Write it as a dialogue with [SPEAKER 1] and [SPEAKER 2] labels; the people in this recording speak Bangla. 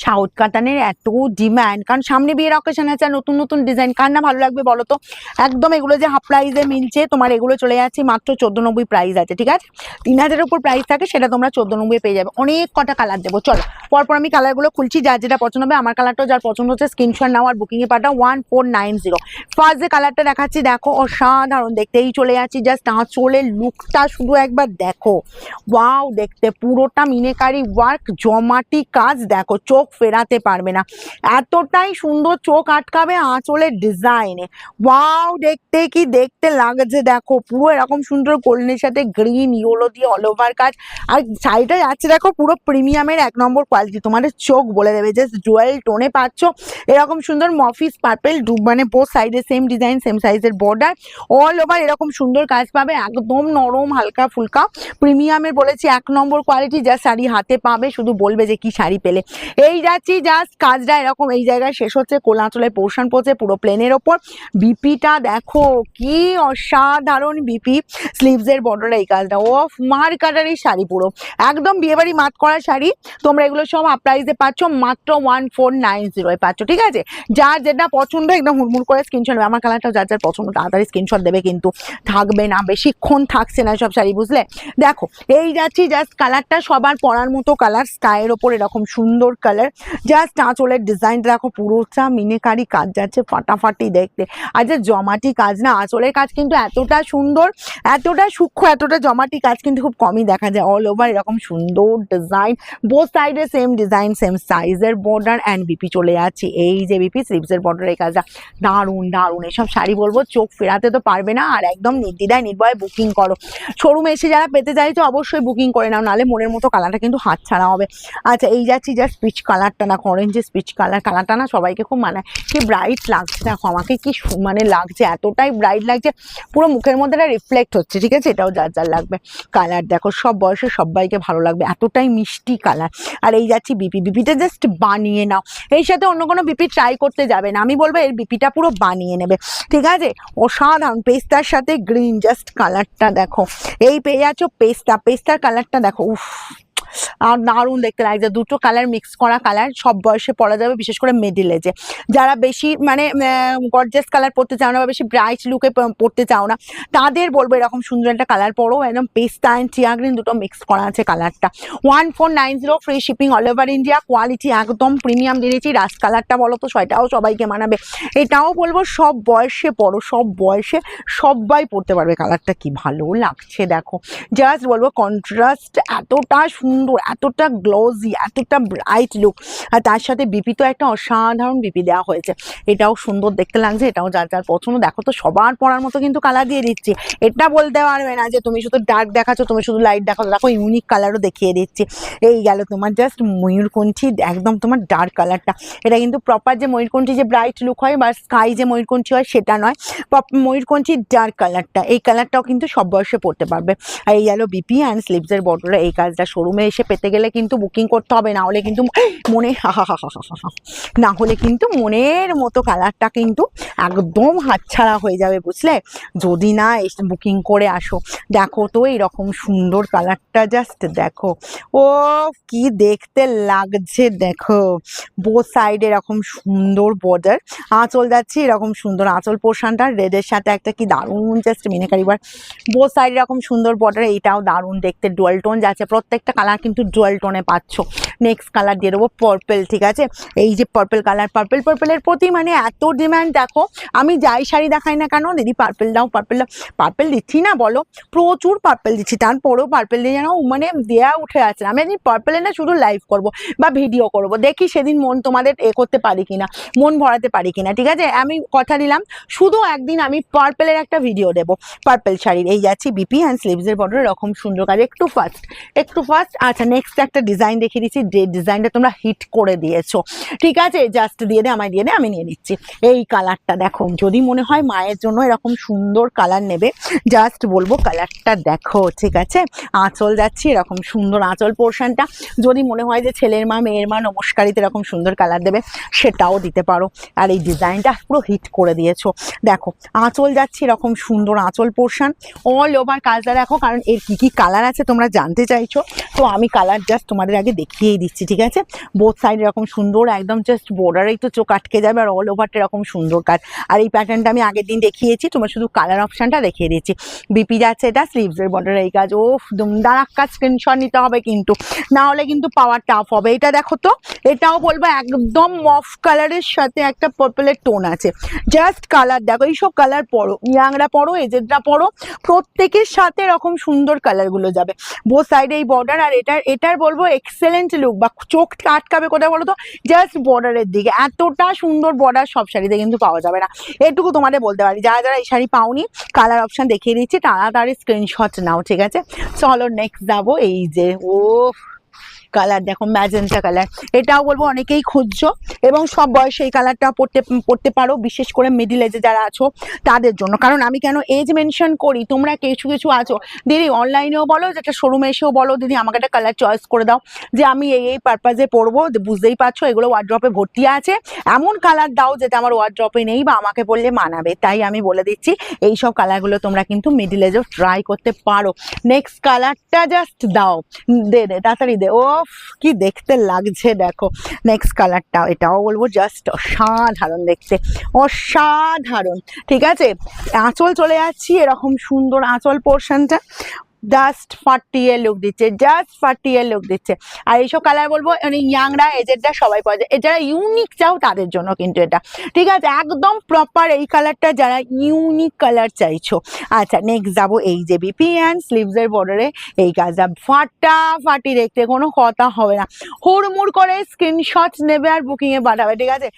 [SPEAKER 1] সাউথ কাতানের এত ডিমান্ড, কারণ সামনে বিয়ের অকেশন আছে, নতুন নতুন ডিজাইন কার না ভালো লাগবে বলো তো। একদম এগুলো যে হাফ প্রাইসে মিলছে তোমার, এগুলো চলে যাচ্ছে মাত্র 1490 প্রাইস আছে, ঠিক আছে। 3000-এর উপর প্রাইস থাকে, সেটা তোমরা 1490 পেয়ে যাবে। অনেক কটা কালার দেবো, চলো পরপর আমি কালারগুলো খুলছি, যার যেটা পছন্দ হবে। আমার কালারটাও যার পছন্দ হচ্ছে স্ক্রিনশট নাও আর বুকিংয়ে পাঠাও 1490। ফার্স্ট যে কালারটা দেখাচ্ছি দেখো, অসাধারণ দেখতে। এই চলে যাচ্ছি, জাস্ট আঁচলের লুকটা শুধু একবার দেখো, ওয়াও দেখতে, পুরোটা মিনেকারি ওয়ার্ক, জমাটি কাজ দেখো, চোখ ফেরাতে পারবে না, এতটাই সুন্দর চোখ আটকাবে আঁচলের ডিজাইনে। ওয়াও দেখতে, কি দেখতে লাগছে দেখো, পুরো এরকম সুন্দর গোল্ডেনের সাথে গ্রিন ইয়েলো দিয়ে অল ওভার কাজ। আর শাড়িটা যাচ্ছে দেখো পুরো প্রিমিয়ামের 1 নম্বর কোয়ালিটি, তোমাদের চোখ বলে দেবে। জাস্ট জুয়েল টোনে পাচ্ছ এরকম সুন্দর মফিস পার্পেল, মানে বোথ সাইডে সেম ডিজাইন, সেম সাইজের বর্ডার, অল ওভার এরকম সুন্দর কাজ পাবে, একদম নরম হালকা ফুলকা প্রিমিয়ামের বলেছি 1 নম্বর কোয়ালিটি। যা শাড়ি হাতে পাবে শুধু বলবে যে কি শাড়ি পেলে। এই যাচ্ছি, জাস্ট কাজটা এরকম এই জায়গায় শেষ হচ্ছে, কোলা আঁচলের পোর্শন পড়ছে পুরো প্লেনের ওপর। বিপিটা দেখো কি অসাধারণ বিপি, স্লিভসের বর্ডার, এই কাজটা ও মার কাটারি শাড়ি, পুরো একদম বিয়েবাড়ি মাত করা শাড়ি। তোমরা এগুলো সব হাফ প্রাইসে পাচ্ছ, মাত্র 1490 পাচ্ছ, ঠিক আছে। যার যেটা পছন্দ একদম হুড়মুড় করে স্ক্রিনশট নেবে। আমার কালারটাও যার যার পছন্দ তাড়াতাড়ি স্ক্রিনশট দেবে, কিন্তু থাকবে না বেশিক্ষণ, থাকছে না সব শাড়ি, বুঝলে। দেখো এই যাচ্ছি, জাস্ট কালারটা সবার পরার মতো কালার, স্কাইয়ের ওপর এরকম সুন্দর কালার। জাস্ট আঁচলের ডিজাইনটা দেখো, পুরোটা মিনেকারি কাজ যাচ্ছে, ফাটাফাটি দেখতে। আর যে জমাটি কাজ না, আঁচলের কাজ কিন্তু এতটা সুন্দর, এতটা সূক্ষ্ম, এতটা জমাটি কাজ কিন্তু খুব কমই দেখা যায়। অল ওভার এরকম সুন্দর ডিজাইন, বোথ সাইডে সেম ডিজাইন, সেম সাইজের বর্ডার অ্যান্ড বিপি চলে যাচ্ছে। এই যে বিপি স্লিভসের বর্ডার, এই কাজটা দারুণ দারুণ। এসব শাড়ি বলবো চোখ ফেরাতে তো পারবে না, আর একদম নির্দ্বিধায় নির্ভয়ে বুকিং করো। শোরুমে এসে যারা পেতে চাইছো অবশ্যই বুকিং করে নাও, নাহলে মনের মতো কালারটা কিন্তু হাতছাড়া হবে। আচ্ছা এই যাচ্ছি, জাস্ট পিচ কালারটা না, অরেঞ্জের পিচ কালারটা না সবাইকে খুব মানায়, কি ব্রাইট লাগছে দেখো, আমাকে কি মানে লাগছে, এতটাই ব্রাইট লাগছে, পুরো মুখের মধ্যে এটা রিফ্লেক্ট হচ্ছে, ঠিক আছে। এটাও যার যার লাগবে। কালার দেখো সব বয়সে সবাইকে ভালো লাগবে, এতটাই মিষ্টি কালার। আর এই যাচ্ছি বিপিটা জাস্ট বানিয়ে নাও, এই সাথে অন্য কোনো বিপি ট্রাই করতে যাবে না, আমি বলবো এর বিপিটা পুরো বানিয়ে নেবে, ঠিক আছে। অসাধারণ পেস্তার সাথে গ্রিন, জাস্ট কালারটা দেখো, এই পেয়ে যাচ্ছ পেস্তার কালারটা দেখো, উফ আর দারুণ দেখতে লাগছে। দুটো কালার মিক্স করা কালার, সব বয়সে পরা যাবে, বিশেষ করে মিডল এজে যারা বেশি মানে গর্জিয়াস কালার পরতে চাও না বা বেশি ব্রাইট লুকে পরতে চাও না, তাদের বলবো এরকম সুন্দর একটা কালার পরো। একদম পেস্তা অ্যান্ড টিয়া গ্রিন দুটো মিক্স করা আছে কালারটা। 1490, free shipping all over India, quality একদম প্রিমিয়াম দিয়েছি। রাস্ট কালারটা বলো তো, সেটাও সবাইকে মানাবে। এটাও বলবো সব বয়সে পরো, সব বয়সে সবাই পরতে পারবে। কালারটা কি ভালো লাগছে দেখো, জাস্ট বলবো কন্ট্রাস্ট এতটা সুন্দর, এতটা গ্লোজি, এতটা ব্রাইট লুক। আর তার সাথে বিপি তো একটা অসাধারণ বিপি দেওয়া হয়েছে, এটাও সুন্দর দেখতে লাগছে। এটাও যার যার পছন্দ, দেখো তো সবার পরার মতো কিন্তু কালার দিয়ে দিচ্ছি। এটা বলতে পারবে না যে তুমি শুধু ডার্ক দেখাচ্ছ, তুমি শুধু লাইট দেখাচ্ছ, দেখো ইউনিক কালারও দেখিয়ে দিচ্ছি। এই গেল তোমার জাস্ট ময়ূরকণ্ঠী, একদম তোমার ডার্ক কালারটা। এটা কিন্তু প্রপার যে ময়ূরকণ্ঠী যে ব্রাইট লুক হয় বা স্কাই যে ময়ূরকণ্ঠী হয় সেটা নয়, ময়ূরকণ্ঠীর ডার্ক কালারটা, এই কালারটাও কিন্তু সব বয়সে পড়তে পারবে। আর এই গেল বিপি অ্যান্ড স্লিভসের বর্ডারে এই কাজটা। শোরুমে এসে পেতে গেলে কিন্তু বুকিং করতে হবে, না হলে কিন্তু মনে না হলে কিন্তু মনের মতো কালারটা কিন্তু একদম হাতছাড়া হয়ে যাবে, বুঝলে, যদি না এসে বুকিং করে আসো। দেখো তো এরকম সুন্দর কালারটা, জাস্ট দেখো, ও কি দেখতে লাগছে দেখো। বোথ সাইড এরকম সুন্দর বর্ডার, আঁচল যাচ্ছে এরকম সুন্দর আঁচল পোর্শনটা রেডের সাথে একটা কি দারুণ, জাস্ট মিনেকারি বার। বোথ সাইড এরকম সুন্দর বর্ডার, এইটাও দারুণ দেখতে। ডুয়াল টোন যাচ্ছে, প্রত্যেকটা কালার কিন্তু ডুয়াল টোনে পাচ্ছ। নেক্সট কালার দিয়ে দেবো পার্পেল, ঠিক আছে। এই যে পার্পেল কালার, পার্পেলের প্রতি মানে এত ডিমান্ড দেখো, আমি যাই শাড়ি দেখাই না কেন, দিদি পার্পেল দাও, পার্পেল দিচ্ছি না বলো, প্রচুর পার্পেল দিচ্ছি, তারপরেও পার্পেল দিয়ে যেন মানে দেয়া উঠে আছে। আমি একদিন পার্পেলে না শুধু লাইভ করব বা ভিডিও করব, দেখি সেদিন মন তোমাদের করতে পারি কিনা, মন ভরাতে পারি কিনা, ঠিক আছে। আমি কথা দিলাম শুধু একদিন আমি পার্পেলের একটা ভিডিও দেবো, পার্পেল শাড়ির। এই যাচ্ছি বিপি অ্যান্ড স্লিভসের বর্ডার এরকম সুন্দর কাজ, একটু ফাস্ট। আচ্ছা নেক্সট একটা ডিজাইন দেখিয়ে দিচ্ছি, যে ডিজাইনটা তোমরা হিট করে দিয়েছো, ঠিক আছে। জাস্ট দিয়ে দে, আমায় দিয়ে দে, আমি নিয়ে নিচ্ছি। এই কালারটা দেখো, যদি মনে হয় মায়ের জন্য এরকম সুন্দর কালার নেবে, জাস্ট বলবো কালারটা দেখো, ঠিক আছে। আঁচল যাচ্ছি এরকম সুন্দর আঁচল পোর্শনটা, যদি মনে হয় যে ছেলের মা মেয়ের মা নমস্কারিতে এরকম সুন্দর কালার দেবে, সেটাও দিতে পারো। আর এই ডিজাইনটা পুরো হিট করে দিয়েছো। দেখো আঁচল যাচ্ছি এরকম সুন্দর আঁচল পোর্শন, অল ওভার কাজটা দেখো। কারণ এর কি কি কালার আছে তোমরা জানতে চাইছো, তো আমি কালার জাস্ট তোমাদের আগে দেখিয়েই দিচ্ছি, ঠিক আছে? বোথ সাইড এরকম সুন্দর, একদম জাস্ট বর্ডারেই তো চোখ আটকে যাবে, আর অল ওভারটা এরকম সুন্দর কাজ। আর এই প্যাটার্নটা আমি আগের দিন দেখিয়েছি, তোমার শুধু কালার অপশনটা দেখিয়ে দিচ্ছি। বিপি যাচ্ছে এটা, স্লিভসের বর্ডারে এই কাজ। ও দুমদার কাজ, স্ক্রিনশট নিতে হবে কিন্তু, না হলে কিন্তু পাওয়া টাফ হবে। এটা দেখো তো, এটাও বলবো একদম মফ কালারের সাথে একটা পার্পলের টোন আছে। জাস্ট কালার দেখো, এইসব কালার পরো, ইয়াংরা পরো, এজেডরা পরো, প্রত্যেকের সাথে এরকম সুন্দর কালারগুলো যাবে। বোথ সাইডে এই বর্ডার, আর এটার বলবো এক্সেলেন্ট লুক, বা চোখ আটকাবে কোথায় বলো তো, জাস্ট বর্ডারের দিকে। এতটা সুন্দর বর্ডার সব শাড়িতে কিন্তু পাওয়া যাবে না, এটুকু তোমাদের বলতে পারি। যারা যারা এই শাড়ি পাওনি, কালার অপশন দেখিয়ে দিচ্ছি, তাড়াতাড়ি স্ক্রিনশট নাও, ঠিক আছে? চলো নেক্সট যাবো। এই যে ও কালার দেখো, ম্যাজেন্টা কালার, এটাও বলবো অনেকেই খুঁজছো, এবং সব বয়সে এই কালারটা পড়তে পারো, বিশেষ করে মিডিল এজে যারা আছো তাদের জন্য। কারণ আমি কেন এজ মেনশন করি, তোমরা কিছু কিছু আছো দিদি, অনলাইনেও বলো, যেটা শোরুমে এসেও বলো, দিদি আমাকে একটা কালার চয়েস করে দাও, যে আমি এই পারপাজে পরবো, বুঝতেই পারছো এগুলো ওয়ার্ড্রপে ভর্তি আছে, এমন কালার দাও যেটা আমার ওয়ার্ড্রপে নেই বা আমাকে পরলে মানাবে। তাই আমি বলে দিচ্ছি, এইসব কালারগুলো তোমরা কিন্তু মিডিল এজেও ট্রাই করতে পারো। নেক্সট কালারটা জাস্ট দাও, দে তাড়াতাড়ি দে। ও কি দেখতে লাগছে দেখো নেক্সট কালারটা, এটাও বলবো জাস্ট অসাধারণ দেখতে, অসাধারণ, ঠিক আছে? আঁচল চলে যাচ্ছি, এরকম সুন্দর আঁচল পোর্শনটা জাস্ট ফাটিয়ে লুক দিচ্ছে, জাস্ট ফাটিয়ে লুক দিচ্ছে। আর এইসব কালার বলবো মানে ইয়াংরা, এজেডরা সবাই পাওয়া যায়, যারা ইউনিক চাও তাদের জন্য কিন্তু এটা, ঠিক আছে? একদম প্রপার এই কালারটা যারা ইউনিক কালার চাইছো। আচ্ছা নেক্সট যাবো, এই যে বিপি অ্যান্ড স্লিভসের বর্ডারে এই কাজটা ফাটাফাটি দেখতে, কোনো কথা হবে না, হুড়মুড় করে স্ক্রিনশট নেবে আর বুকিংয়ে পাঠাবে, ঠিক আছে?